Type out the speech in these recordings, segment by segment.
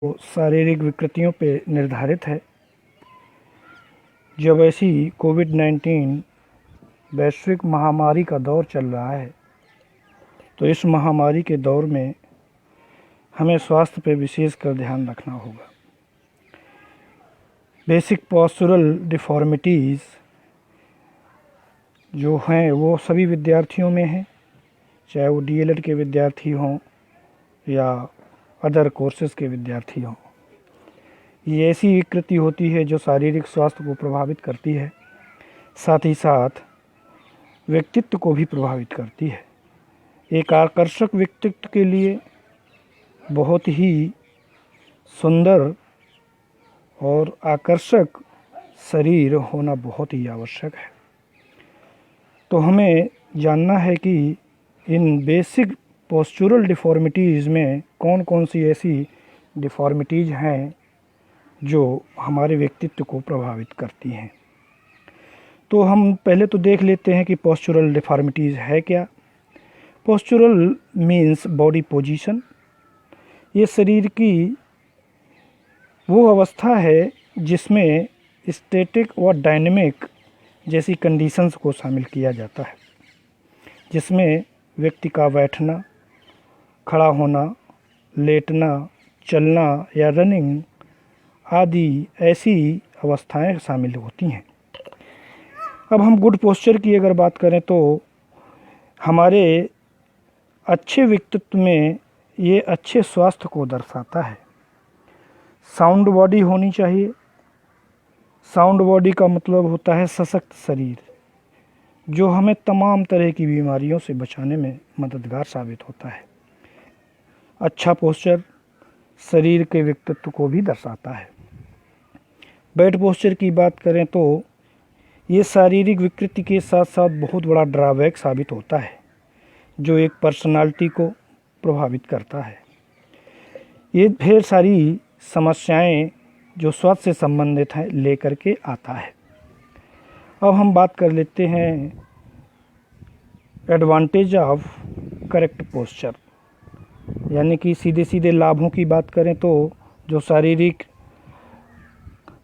वो शारीरिक विकृतियों पे निर्धारित है। जब ऐसी कोविड-19 वैश्विक महामारी का दौर चल रहा है, तो इस महामारी के दौर में हमें स्वास्थ्य पे विशेष कर ध्यान रखना होगा। बेसिक पोस्चरल डिफ़ॉर्मिटीज़ जो हैं वो सभी विद्यार्थियों में हैं, चाहे वो डीएलएड के विद्यार्थी हों या अदर कोर्सेज़ के विद्यार्थी हों। ये ऐसी विकृति होती है जो शारीरिक स्वास्थ्य को प्रभावित करती है, साथ ही साथ व्यक्तित्व को भी प्रभावित करती है। एक आकर्षक व्यक्तित्व के लिए बहुत ही सुंदर और आकर्षक शरीर होना बहुत ही आवश्यक है। तो हमें जानना है कि इन बेसिक पोस्चरल डिफ़ॉर्मिटीज़ में कौन कौन सी ऐसी डिफ़ॉर्मिटीज़ हैं जो हमारे व्यक्तित्व को प्रभावित करती हैं। तो हम पहले तो देख लेते हैं कि पोस्चरल डिफ़ॉर्मिटीज़ है क्या। Postural means body position. ये शरीर की वो अवस्था है जिसमें स्टैटिक और डायनेमिक जैसी कंडीशंस को शामिल किया जाता है, जिसमें व्यक्ति का बैठना, खड़ा होना, लेटना, चलना या रनिंग आदि ऐसी अवस्थाएं शामिल होती हैं। अब हम गुड पोस्चर की अगर बात करें तो हमारे अच्छे व्यक्तित्व में ये अच्छे स्वास्थ्य को दर्शाता है। साउंड बॉडी होनी चाहिए। साउंड बॉडी का मतलब होता है सशक्त शरीर, जो हमें तमाम तरह की बीमारियों से बचाने में मददगार साबित होता है। अच्छा पोस्चर शरीर के व्यक्तित्व को भी दर्शाता है। बैड पोस्चर की बात करें तो ये शारीरिक विकृति के साथ साथ बहुत बड़ा ड्रॉबैक साबित होता है, जो एक पर्सनालिटी को प्रभावित करता है। ये ढेर सारी समस्याएं जो स्वास्थ्य से संबंधित हैं लेकर के आता है। अब हम बात कर लेते हैं एडवांटेज ऑफ करेक्ट पोस्चर, यानी कि सीधे सीधे लाभों की बात करें तो जो शारीरिक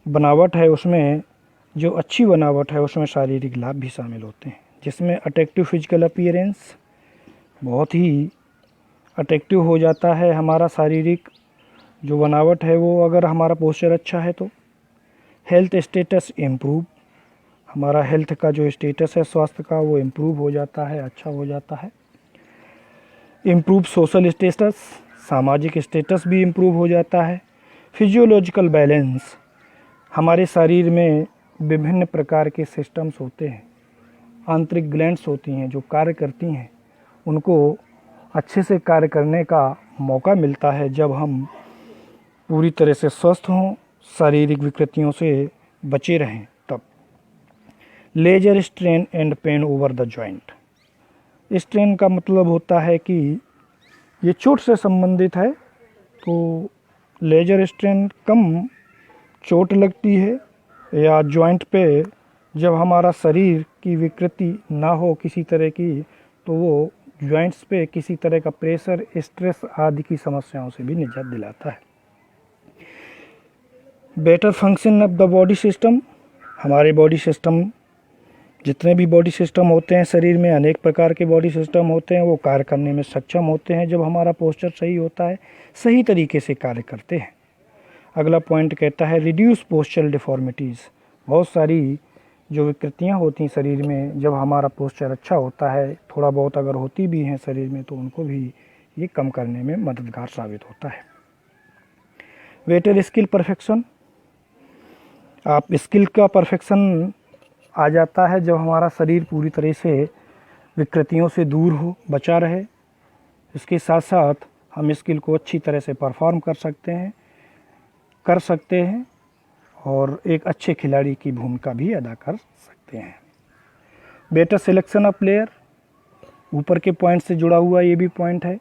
बनावट है उसमें, जो अच्छी बनावट है उसमें शारीरिक लाभ भी शामिल होते हैं, जिसमें अट्रैक्टिव फिजिकल अपीयरेंस, बहुत ही अट्रैक्टिव हो जाता है हमारा शारीरिक जो बनावट है वो अगर हमारा पोस्चर अच्छा है तो। हेल्थ स्टेटस इम्प्रूव, हमारा हेल्थ का जो स्टेटस है स्वास्थ्य का वो इम्प्रूव हो जाता है, अच्छा हो जाता है। इम्प्रूव सोशल स्टेटस, सामाजिक स्टेटस भी इम्प्रूव हो जाता है। फिजियोलॉजिकल बैलेंस, हमारे शरीर में विभिन्न प्रकार के सिस्टम्स होते हैं, आंतरिक ग्लैंड्स होती हैं जो कार्य करती हैं, उनको अच्छे से कार्य करने का मौका मिलता है जब हम पूरी तरह से स्वस्थ हों, शारीरिक विकृतियों से बचे रहें तब। Lesser strain and pain over the joint, strain का मतलब होता है कि ये चोट से संबंधित है, तो लेजर स्ट्रेन कम चोट लगती है या जॉइंट पे जब हमारा शरीर की विकृति ना हो किसी तरह की, तो वो जॉइंट्स पे किसी तरह का प्रेशर, स्ट्रेस आदि की समस्याओं से भी निजात दिलाता है। Better function of the body system, हमारे बॉडी सिस्टम जितने भी बॉडी सिस्टम होते हैं शरीर में, अनेक प्रकार के बॉडी सिस्टम होते हैं, वो कार्य करने में सक्षम होते हैं जब हमारा पोस्चर सही होता है, सही तरीके से कार्य करते हैं। अगला पॉइंट कहता है रिड्यूस पोस्चरल डिफ़ॉर्मिटीज़, बहुत सारी जो विकृतियाँ होती हैं शरीर में जब हमारा पोस्चर अच्छा होता है, थोड़ा बहुत अगर होती भी हैं शरीर में, तो उनको भी ये कम करने में मददगार साबित होता है। बेटर स्किल परफेक्शन, आप स्किल का परफेक्शन आ जाता है जब हमारा शरीर पूरी तरह से विकृतियों से दूर हो, बचा रहे। इसके साथ साथ हम स्किल को अच्छी तरह से परफॉर्म कर सकते हैं और एक अच्छे खिलाड़ी की भूमिका भी अदा कर सकते हैं। बेटर सिलेक्शन ऑफ प्लेयर, ऊपर के पॉइंट से जुड़ा हुआ ये भी पॉइंट है।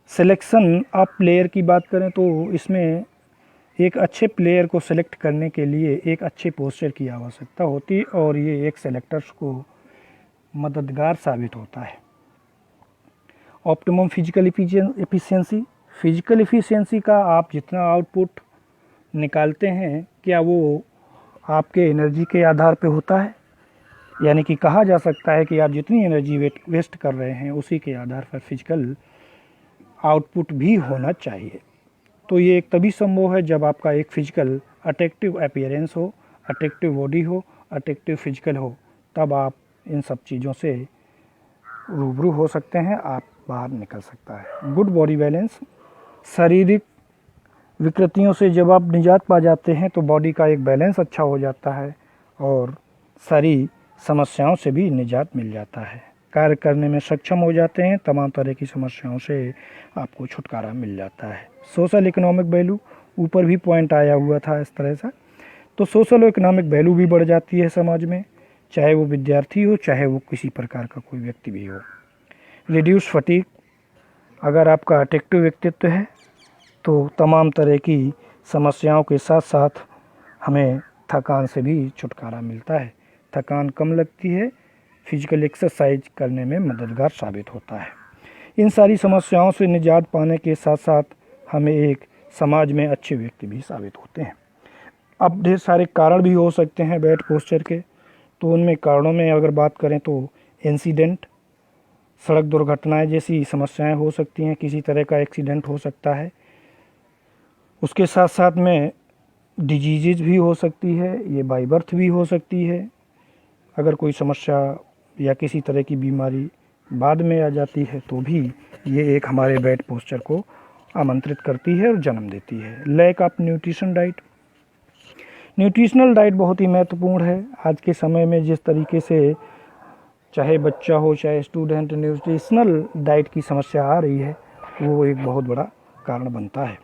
सिलेक्शन ऑफ प्लेयर की बात करें तो इसमें एक अच्छे प्लेयर को सेलेक्ट करने के लिए एक अच्छे पोस्चर की आवश्यकता होती है और ये एक सेलेक्टर्स को मददगार साबित होता है। Optimum physical efficiency, physical efficiency का आप जितना आउटपुट निकालते हैं क्या वो आपके एनर्जी के आधार पे होता है? यानी कि कहा जा सकता है कि आप जितनी एनर्जी वेस्ट कर रहे हैं उसी के आधार पर फिजिकल आउटपुट भी होना चाहिए। तो ये एक तभी संभव है जब आपका एक फिजिकल अट्रैक्टिव अपीयरेंस हो, अट्रैक्टिव बॉडी हो, अट्रैक्टिव फिजिकल हो, तब आप इन सब चीज़ों से रूबरू हो सकते हैं, आप बाहर निकल सकता है। गुड बॉडी बैलेंस, शारीरिक विकृतियों से जब आप निजात पा जाते हैं तो बॉडी का एक बैलेंस अच्छा हो जाता है और सारी समस्याओं से भी निजात मिल जाता है, कार्य करने में सक्षम हो जाते हैं, तमाम तरह की समस्याओं से आपको छुटकारा मिल जाता है। सोशल इकोनॉमिक वैल्यू, ऊपर भी पॉइंट आया हुआ था इस तरह से, तो सोशल इकोनॉमिक वैल्यू भी बढ़ जाती है समाज में, चाहे वो विद्यार्थी हो, चाहे वो किसी प्रकार का कोई व्यक्ति भी हो। रिड्यूस फटीग, अगर आपका अट्रैक्टिव व्यक्तित्व है तो तमाम तरह की समस्याओं के साथ साथ हमें थकान से भी छुटकारा मिलता है, थकान कम लगती है, फिजिकल एक्सरसाइज करने में मददगार साबित होता है। इन सारी समस्याओं से निजात पाने के साथ साथ हमें एक समाज में अच्छे व्यक्ति भी साबित होते हैं। अब ढेर सारे कारण भी हो सकते हैं बैड पोस्चर के, तो उनमें कारणों में अगर बात करें तो इंसिडेंट, सड़क दुर्घटनाएं जैसी समस्याएं हो सकती हैं, किसी तरह का एक्सीडेंट हो सकता है। उसके साथ साथ में डिजीज़ भी हो सकती है, ये बाय बर्थ भी हो सकती है। अगर कोई समस्या या किसी तरह की बीमारी बाद में आ जाती है तो भी ये एक हमारे बैड पोस्चर को आमंत्रित करती है और जन्म देती है। Lack of nutrition diet, nutritional diet बहुत ही महत्वपूर्ण है आज के समय में। जिस तरीके से चाहे बच्चा हो चाहे स्टूडेंट, न्यूट्रिशनल डाइट की समस्या आ रही है वो एक बहुत बड़ा कारण बनता है।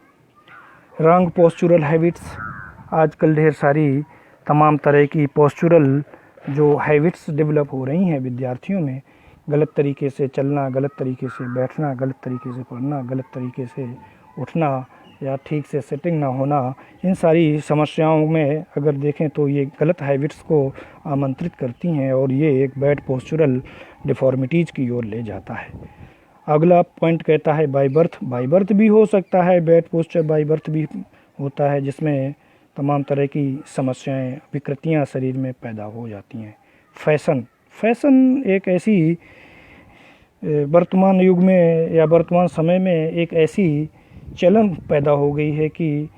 रॉन्ग पोस्चुरल हैबिट्स, आजकल ढेर सारी तमाम तरह की पोस्चुरल जो हैबिट्स डेवलप हो रही हैं विद्यार्थियों में, गलत तरीके से चलना, गलत तरीके से बैठना, गलत तरीके से पढ़ना, गलत तरीके से उठना या ठीक से सेटिंग ना होना, इन सारी समस्याओं में अगर देखें तो ये गलत हैबिट्स को आमंत्रित करती हैं और ये एक बैड पोस्चुरल डिफॉर्मिटीज़ की ओर ले जाता है। अगला पॉइंट कहता है बाय बर्थ, बाय बर्थ भी हो सकता है, बैड पोस्चर बाय बर्थ भी होता है जिसमें तमाम तरह की समस्याएं, विकृतियां शरीर में पैदा हो जाती हैं। फैशन, फैशन एक ऐसी वर्तमान युग में या वर्तमान समय में एक ऐसी चलन पैदा हो गई है कि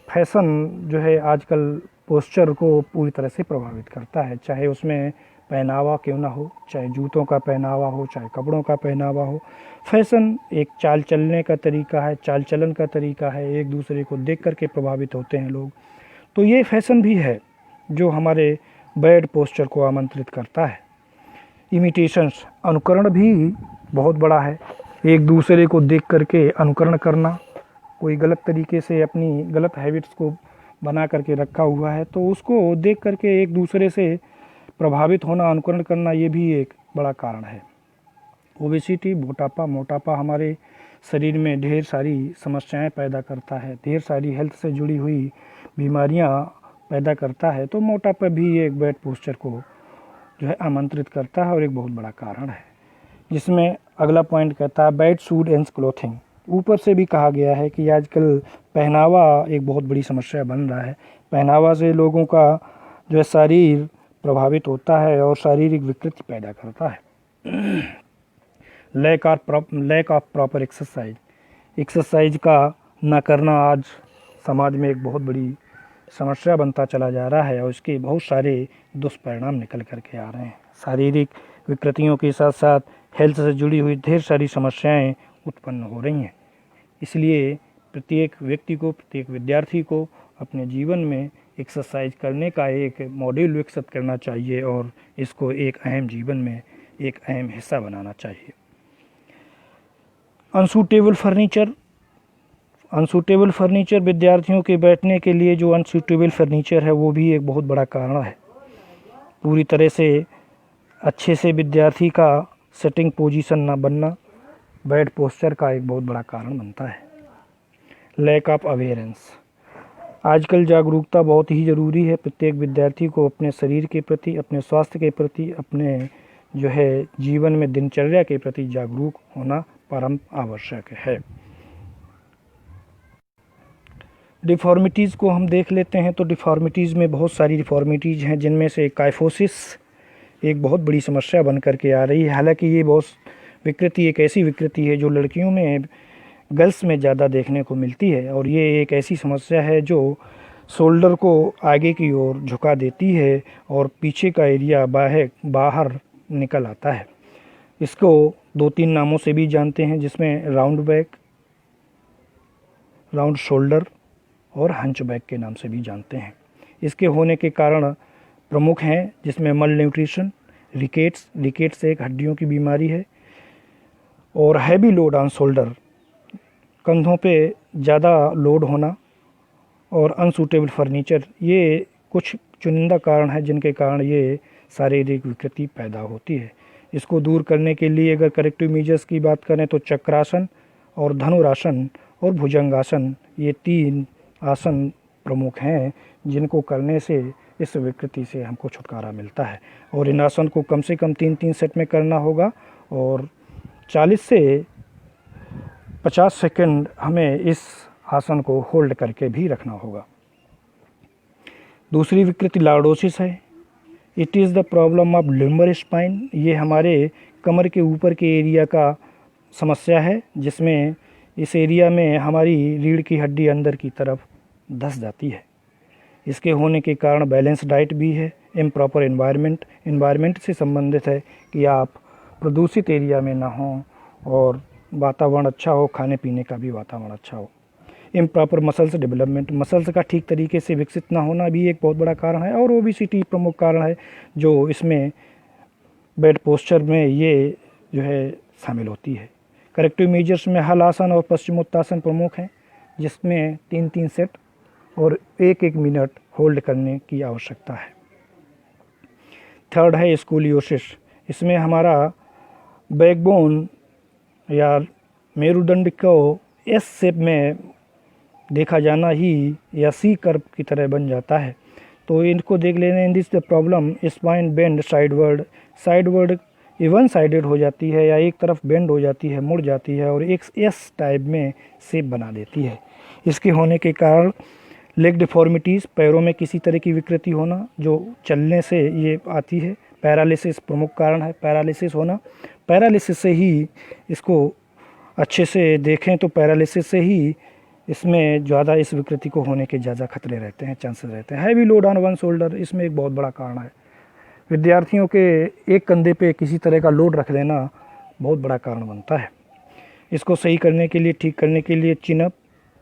फैशन जो है आजकल पोस्चर को पूरी तरह से प्रभावित करता है, चाहे उसमें पहनावा क्यों ना हो, चाहे जूतों का पहनावा हो, चाहे कपड़ों का पहनावा हो। फैशन एक चाल चलने का तरीका है, चाल चलन का तरीका है, एक दूसरे को देख करके प्रभावित होते हैं लोग। तो ये फैशन भी है जो हमारे बैड पोस्चर को आमंत्रित करता है। इमिटेशंस, अनुकरण भी बहुत बड़ा है, एक दूसरे को देख करके अनुकरण करना, कोई गलत तरीके से अपनी गलत हैबिट्स को बना करके रखा हुआ है तो उसको देख करके एक दूसरे से प्रभावित होना, अनुकरण करना, ये भी एक बड़ा कारण है। ओबेसिटी, मोटापा, मोटापा हमारे शरीर में ढेर सारी समस्याएं पैदा करता है, ढेर सारी हेल्थ से जुड़ी हुई बीमारियां पैदा करता है, तो मोटापा भी एक बैड पोस्चर को जो है आमंत्रित करता है और एक बहुत बड़ा कारण है। जिसमें अगला पॉइंट कहता है बैड शूज एंड क्लोथिंग। ऊपर से भी कहा गया है कि आजकल पहनावा एक बहुत बड़ी समस्या बन रहा है, पहनावा से लोगों का जो है शरीर प्रभावित होता है और शारीरिक विकृति पैदा करता है। Lack of proper exercise, exercise का ना करना आज समाज में एक बहुत बड़ी समस्या बनता चला जा रहा है और इसके बहुत सारे दुष्परिणाम निकल करके आ रहे हैं। शारीरिक विकृतियों के साथ साथ हेल्थ से जुड़ी हुई ढेर सारी समस्याएं उत्पन्न हो रही हैं। इसलिए प्रत्येक व्यक्ति को, प्रत्येक विद्यार्थी को अपने जीवन में एक्सरसाइज करने का एक मॉड्यूल विकसित करना चाहिए और इसको एक अहम जीवन में एक अहम हिस्सा बनाना चाहिए। अनसूटेबल फर्नीचर, अनसूटेबल फर्नीचर, विद्यार्थियों के बैठने के लिए जो अनसूटेबल फर्नीचर है वो भी एक बहुत बड़ा कारण है। पूरी तरह से अच्छे से विद्यार्थी का सेटिंग पोजीशन ना बनना बैड पोस्चर का एक बहुत बड़ा कारण बनता है। लैक ऑफ अवेयरेंस, आजकल जागरूकता बहुत ही ज़रूरी है। प्रत्येक विद्यार्थी को अपने शरीर के प्रति, अपने स्वास्थ्य के प्रति, अपने जो है जीवन में दिनचर्या के प्रति जागरूक होना परम आवश्यक है। डिफ़ॉर्मिटीज़ को हम देख लेते हैं तो डिफ़ॉर्मिटीज़ में बहुत सारी डिफ़ॉर्मिटीज़ हैं, जिनमें से काइफोसिस एक बहुत बड़ी समस्या बन कर के आ रही है। हालांकि ये बहुत विकृति एक ऐसी विकृति है जो लड़कियों में, गर्ल्स में ज़्यादा देखने को मिलती है, और ये एक ऐसी समस्या है जो शोल्डर को आगे की ओर झुका देती है और पीछे का एरिया बाहर निकल आता है। इसको 2-3 नामों से भी जानते हैं, जिसमें राउंड बैक, राउंड शोल्डर और हंच बैक के नाम से भी जानते हैं। इसके होने के कारण प्रमुख हैं, जिसमें मल न्यूट्रिशन, रिकेट्स एक हड्डियों की बीमारी है, और हैवी लोड ऑन शोल्डर, कंधों पे ज़्यादा लोड होना, और अनसूटेबल फर्नीचर। ये कुछ चुनिंदा कारण हैं जिनके कारण ये शारीरिक विकृति पैदा होती है। इसको दूर करने के लिए अगर करेक्टिव मेजर्स की बात करें तो चक्रासन और धनुरासन और भुजंगासन, ये 3 आसन प्रमुख हैं जिनको करने से इस विकृति से हमको छुटकारा मिलता है। और इन आसन को कम से कम 3-3 सेट में करना होगा, और 40 से 50 सेकंड हमें इस आसन को होल्ड करके भी रखना होगा। दूसरी विकृति लॉर्डोसिस है। It is the problem of limber spine. ये हमारे कमर के ऊपर के एरिया का समस्या है, जिसमें इस एरिया में हमारी रीढ़ की हड्डी अंदर की तरफ धंस जाती है। इसके होने के कारण बैलेंस डाइट भी है। इम्प्रॉपर एनवायरनमेंट से संबंधित है कि आप प्रदूषित एरिया में ना हों और वातावरण अच्छा हो, खाने पीने का भी वातावरण अच्छा हो। इम्प्रॉपर मसल्स डेवलपमेंट, मसल्स का ठीक तरीके से विकसित ना होना भी एक बहुत बड़ा कारण है, और ओबेसिटी प्रमुख कारण है जो इसमें बेड पोस्चर में ये जो है शामिल होती है। करेक्टिव मेजर्स में हलासन और पश्चिमोत्तासन प्रमुख हैं, जिसमें 3-3 सेट और 1-1 मिनट होल्ड करने की आवश्यकता है। थर्ड है स्कोलियोसिस। इसमें हमारा बैकबोन या मेरुदंड को एस शेप में देखा जाना ही या सी कर्व की तरह बन जाता है। तो इनको देख लेने, in this the problem spine bend sideward one sided हो जाती है, या एक तरफ बेंड हो जाती है, मुड़ जाती है, और एक एस टाइप में शेप बना देती है। इसके होने के कारण लेग डिफॉर्मिटीज़, पैरों में किसी तरह की विकृति होना जो चलने से ये आती है। पैरालिसिस प्रमुख कारण है, पैरालिसिस होना। पैरालिसिस से ही इसको अच्छे से देखें तो पैरालिसिस से ही इसमें ज़्यादा इस विकृति को होने के ज़्यादा खतरे रहते हैं, चांसेस रहते हैं। Heavy load on one shoulder, इसमें एक बहुत बड़ा कारण है। विद्यार्थियों के एक कंधे पे किसी तरह का लोड रख देना बहुत बड़ा कारण बनता है। इसको सही करने के लिए, ठीक करने के लिए चिनअप,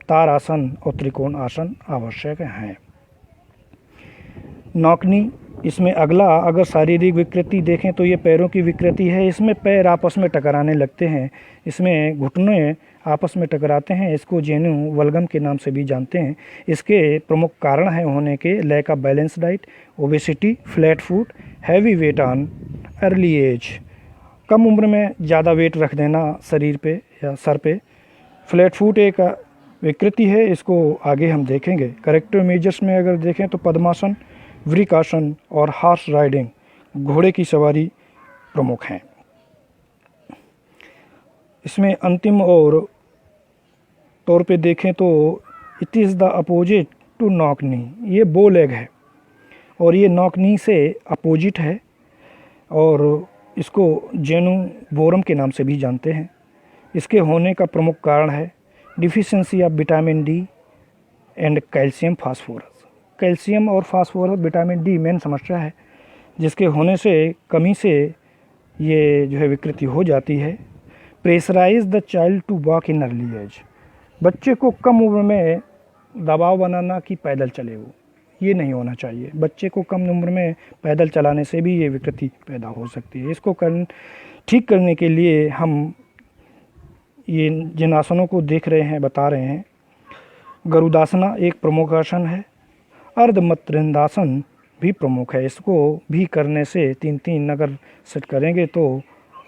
तार आसन और त्रिकोण आसन आवश्यक हैं। नौकनी, इसमें अगला अगर शारीरिक विकृति देखें तो ये पैरों की विकृति है। इसमें पैर आपस में टकराने लगते हैं, इसमें घुटने आपस में टकराते हैं। इसको जेनु वल्गम के नाम से भी जानते हैं। इसके प्रमुख कारण हैं होने के lack of balance diet, obesity, flat foot, heavy weight on early age, कम उम्र में ज़्यादा वेट रख देना शरीर पे या सर पे। फ्लैट फुट एक विकृति है, इसको आगे हम देखेंगे। करेक्टिव मेजर्स में अगर देखें तो पद्मासन, वृकासन और हॉर्स राइडिंग, घोड़े की सवारी प्रमुख हैं। इसमें अंतिम और तौर पे देखें तो it is the opposite to knock knee. ये बो लेग है और ये नॉक नी से अपोजिट है, और इसको जेनु बोरम के नाम से भी जानते हैं। इसके होने का प्रमुख कारण है deficiency of vitamin D and calcium phosphorus. Calcium और फास्फोरस, विटामिन डी मेन समस्या है, जिसके होने से कमी से ये जो है विकृति हो जाती है। Pressurise the child to walk in early age. बच्चे को कम उम्र में दबाव बनाना कि पैदल चले, वो ये नहीं होना चाहिए। बच्चे को कम उम्र में पैदल चलाने से भी ये विकृति पैदा हो सकती है। इसको ठीक करने के लिए हम ये जिन आसनों को देख रहे हैं, बता रहे हैं। गरुदासना एक प्रमुख आसन है। अर्धमत्रिंदासन भी प्रमुख है। इसको भी करने से 3-3 अगर सेट करेंगे तो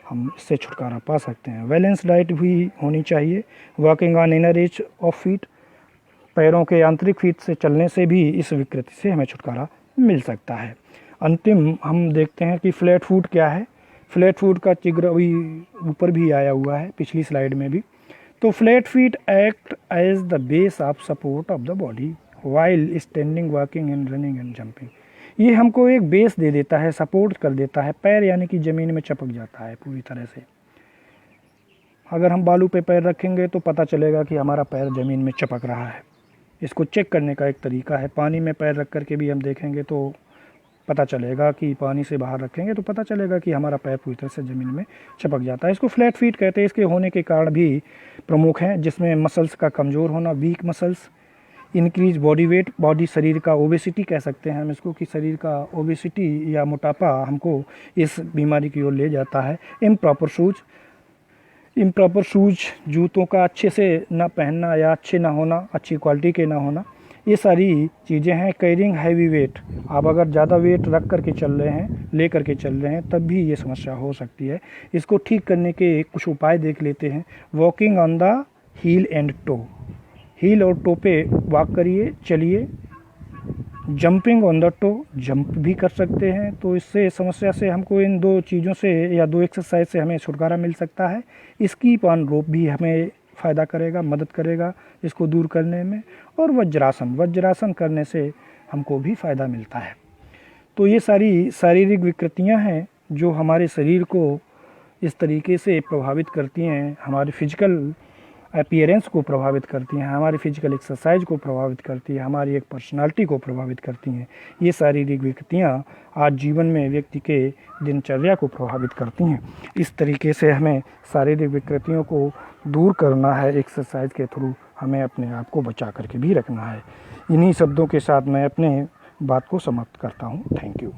हम इससे छुटकारा पा सकते हैं। बैलेंस डाइट भी होनी चाहिए। Walking on inner as of feet, पैरों के आंतरिक फीट से चलने से भी इस विकृति से हमें छुटकारा मिल सकता है। अंतिम हम देखते हैं कि फ्लैट फुट क्या है। फ्लैट फुट का चित्र अभी ऊपर भी आया हुआ है, पिछली स्लाइड में भी। तो flat feet act as the base of support of the body while standing, walking and running and jumping. ये हमको एक बेस दे देता है, सपोर्ट कर देता है। पैर यानी कि ज़मीन में चिपक जाता है पूरी तरह से। अगर हम बालू पे पैर रखेंगे तो पता चलेगा कि हमारा पैर ज़मीन में चिपक रहा है। इसको चेक करने का एक तरीका है। पानी में पैर रख कर के भी हम देखेंगे तो पता चलेगा कि पानी से बाहर रखेंगे तो पता चलेगा कि हमारा पैर पूरी तरह से ज़मीन में चिपक जाता है। इसको फ्लैट फीट कहते हैं। इसके होने के कारण भी प्रमुख हैं, जिसमें मसल्स का कमज़ोर होना, week muscles, increase body weight, body शरीर का ओबेसिटी कह सकते हैं हम इसको, कि शरीर का ओबेसिटी या मोटापा हमको इस बीमारी की ओर ले जाता है। इम्प्रॉपर शूज, जूतों का अच्छे से ना पहनना या अच्छे ना होना, अच्छी क्वालिटी के ना होना, ये सारी चीज़ें हैं। कैरिंग हैवी वेट, आप अगर ज़्यादा वेट रख करके चल रहे हैं, ले करके चल रहे हैं, तब भी ये समस्या हो सकती है। इसको ठीक करने के कुछ उपाय देख लेते हैं। Walking on the heel and toe, heel और टो पे वॉक करिए, चलिए। Jumping on the toe, jump भी कर सकते हैं। तो इससे समस्या से हमको इन दो चीज़ों से या दो एक्सरसाइज से हमें छुटकारा मिल सकता है। स्कीप ऑन रोप भी हमें फ़ायदा करेगा, मदद करेगा इसको दूर करने में। और वज्रासन करने से हमको भी फ़ायदा मिलता है। तो ये सारी शारीरिक विकृतियाँ हैं जो हमारे शरीर को इस तरीके से प्रभावित करती हैं, हमारे फिजिकल अपीयरेंस को प्रभावित करती हैं, हमारी फिजिकल एक्सरसाइज को प्रभावित करती है, हमारी एक पर्सनालिटी को प्रभावित करती हैं। ये शारीरिक विकृतियाँ आज जीवन में व्यक्ति के दिनचर्या को प्रभावित करती हैं। इस तरीके से हमें शारीरिक विकृतियों को दूर करना है। एक्सरसाइज के थ्रू हमें अपने आप को बचा करके भी रखना है। इन्हीं शब्दों के साथ मैं अपने बात को समाप्त करता हूँ। Thank you.